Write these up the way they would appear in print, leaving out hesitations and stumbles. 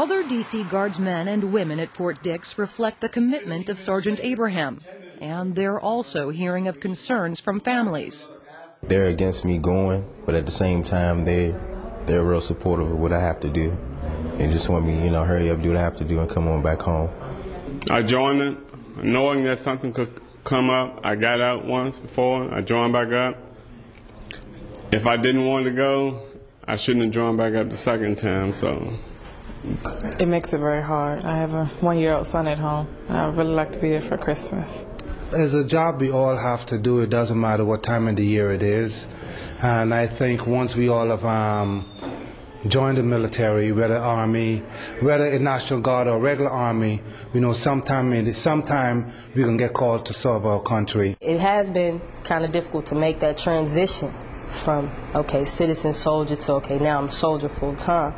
Other D.C. Guardsmen and women at Fort Dix reflect the commitment of Sergeant Abraham, and they're also hearing of concerns from families. They're against me going, but at the same time, they're real supportive of what I have to do. They just want me, hurry up, do what I have to do, and come on back home. I joined it, knowing that something could come up. I got out once before. I joined back up. If I didn't want to go, I shouldn't have joined back up the second time, so. It makes it very hard. I have a 1-year-old son at home, and I would really like to be there for Christmas. It's a job we all have to do. It doesn't matter what time of the year it is. And I think once we all have joined the military, whether Army, whether a National Guard or regular Army, sometime we can get called to serve our country. It has been kind of difficult to make that transition from, okay, citizen soldier to, okay, now I'm soldier full time.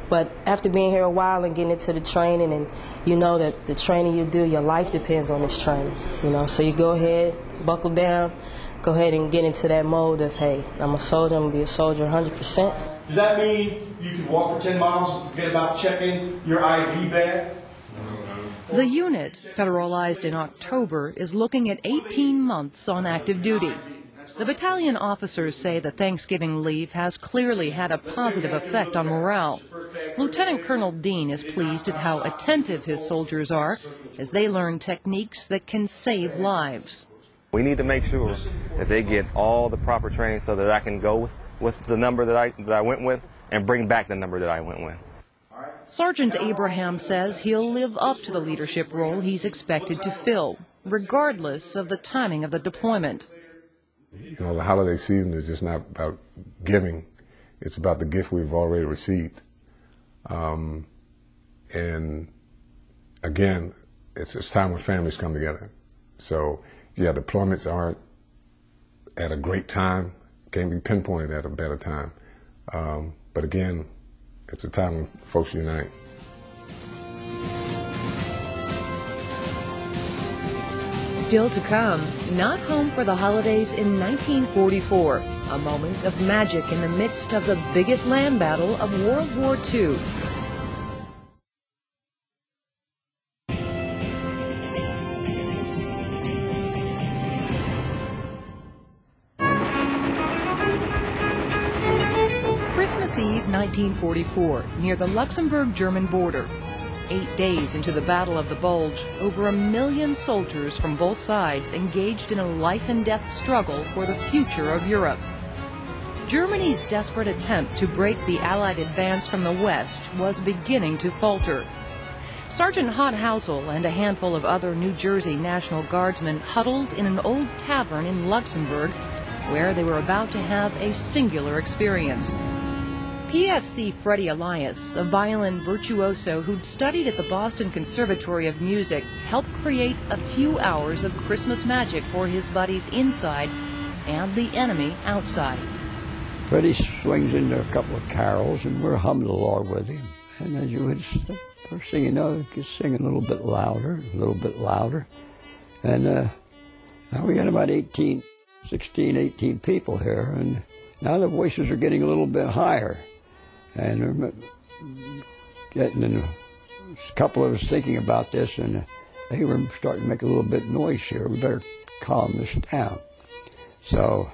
But after being here a while and getting into the training, and you know that the training you do, your life depends on this training, so you go ahead, buckle down, go ahead and get into that mode of, hey, I'm a soldier, I'm going to be a soldier 100%. Does that mean you can walk for 10 miles, forget about checking your IV bag? The unit, federalized in October, is looking at 18 months on active duty. The battalion officers say the Thanksgiving leave has clearly had a positive effect on morale. Lieutenant Colonel Dean is pleased at how attentive his soldiers are as they learn techniques that can save lives. We need to make sure that they get all the proper training so that I can go with the number that I went with and bring back the number that I went with. Sergeant Abraham says he'll live up to the leadership role he's expected to fill, regardless of the timing of the deployment. The holiday season is just not about giving. It's about the gift we've already received. And again, it's time when families come together. So, yeah, deployments aren't at a great time, can't be pinpointed at a better time. But again, it's a time when folks unite. Still to come, not home for the holidays in 1944, a moment of magic in the midst of the biggest land battle of World War II. Christmas Eve, 1944, near the Luxembourg-German border. 8 days into the Battle of the Bulge, over 1 million soldiers from both sides engaged in a life-and-death struggle for the future of Europe. Germany's desperate attempt to break the Allied advance from the west was beginning to falter. Sergeant Hot Housel and a handful of other New Jersey National Guardsmen huddled in an old tavern in Luxembourg, where they were about to have a singular experience. PFC Freddie Elias, a violin virtuoso who'd studied at the Boston Conservatory of Music, helped create a few hours of Christmas magic for his buddies inside and the enemy outside. Freddie swings into a couple of carols, and we're humming along with him. And as you would, first thing you know, just sing a little bit louder, a little bit louder. And now we got about 16, 18 people here, and now the voices are getting a little bit higher. And a couple of us thinking about this, and they were starting to make a little bit of noise here. We better calm this down. So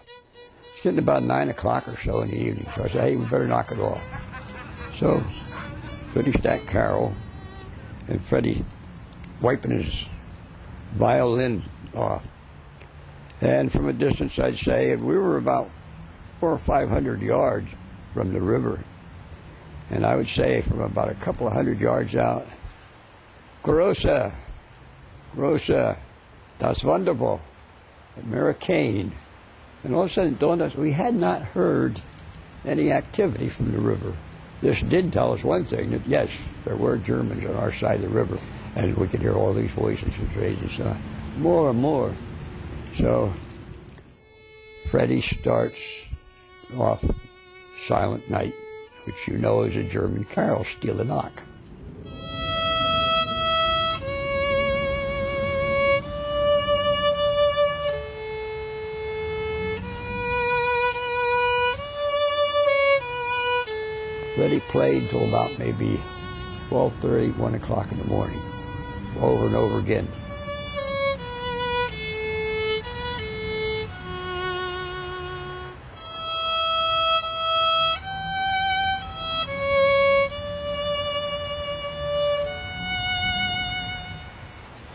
it's getting about 9 o'clock or so in the evening. So I said, hey, we better knock it off. So finished that carol, and Freddie wiping his violin off. And from a distance, I'd say, we were about 400 or 500 yards from the river. And I would say from about a couple of 100 yards out, Grossa, das wunderbar, American. And all of a sudden it dawned on us, we had not heard any activity from the river. This did tell us one thing, that yes, there were Germans on our side of the river, and we could hear all these voices raised aside. More and more. So Freddie starts off Silent Night, which you know is a German carol, Stille Nacht. Freddie played till about maybe 12:30, 1 o'clock in the morning, over and over again.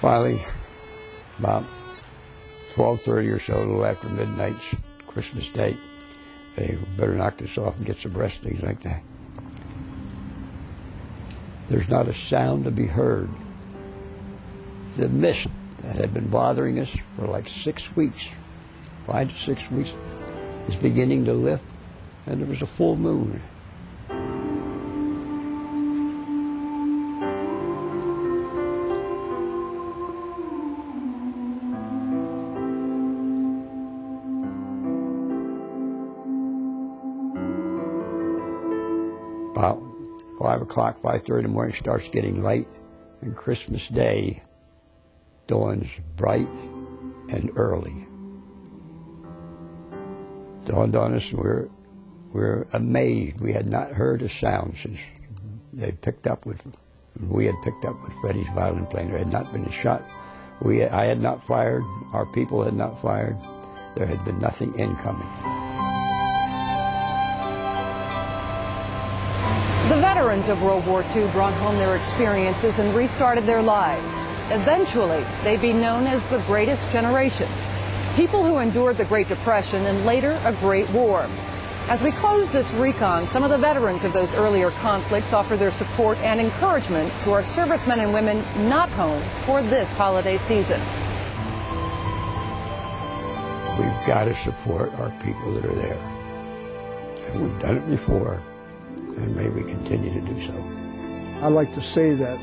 Finally, about 12:30 or so, a little after midnight, Christmas Day, they better knock this off and get some rest, things like that. There's not a sound to be heard. The mist that had been bothering us for like 6 weeks, 5 to 6 weeks, is beginning to lift, and there was a full moon. About 5 o'clock, 5:30 in the morning, starts getting light, and Christmas Day dawns bright and early. Dawned on us, and we're amazed. We had not heard a sound since we had picked up with Freddie's violin playing. There had not been a shot. I had not fired. Our people had not fired. There had been nothing incoming. The veterans of World War II brought home their experiences and restarted their lives. Eventually, they'd be known as the greatest generation. People who endured the Great Depression and later a Great War. As we close this recon, some of the veterans of those earlier conflicts offer their support and encouragement to our servicemen and women not home for this holiday season. We've got to support our people that are there. And we've done it before, and may we continue to do so. I'd like to say that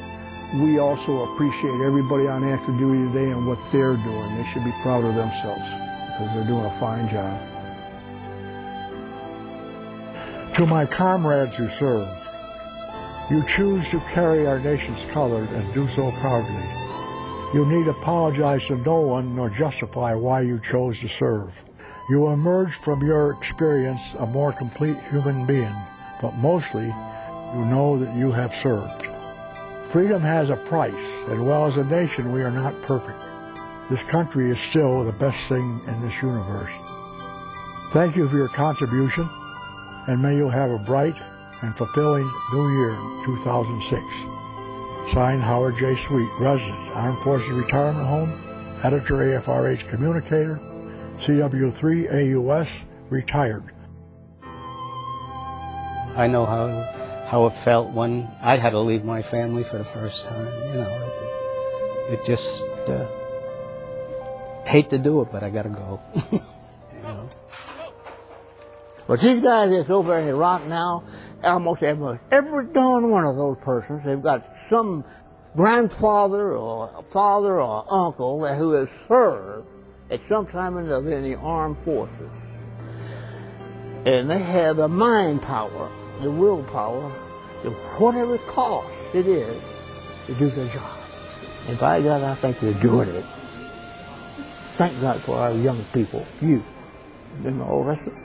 we also appreciate everybody on active duty today and what they're doing. They should be proud of themselves because they're doing a fine job. To my comrades who serve, you choose to carry our nation's colors and do so proudly. You need apologize to no one nor justify why you chose to serve. You emerge from your experience a more complete human being, but mostly you know that you have served. Freedom has a price, and while as a nation we are not perfect, this country is still the best thing in this universe. Thank you for your contribution, and may you have a bright and fulfilling New Year 2006. Signed, Howard J. Sweet, Resident, Armed Forces Retirement Home, Editor, AFRH Communicator, CW3 AUS, Retired. I know how it felt when I had to leave my family for the first time. You know, it just hate to do it, but I gotta go. You know. But these guys that's over in Iraq now, almost every darn one of those persons, they've got some grandfather or father or uncle who has served at some time or another in the armed forces. And they have the mind power, the willpower, to whatever cost it is to do their job. And by God, I think they're doing it. Thank God for our young people, you, and all the rest of it.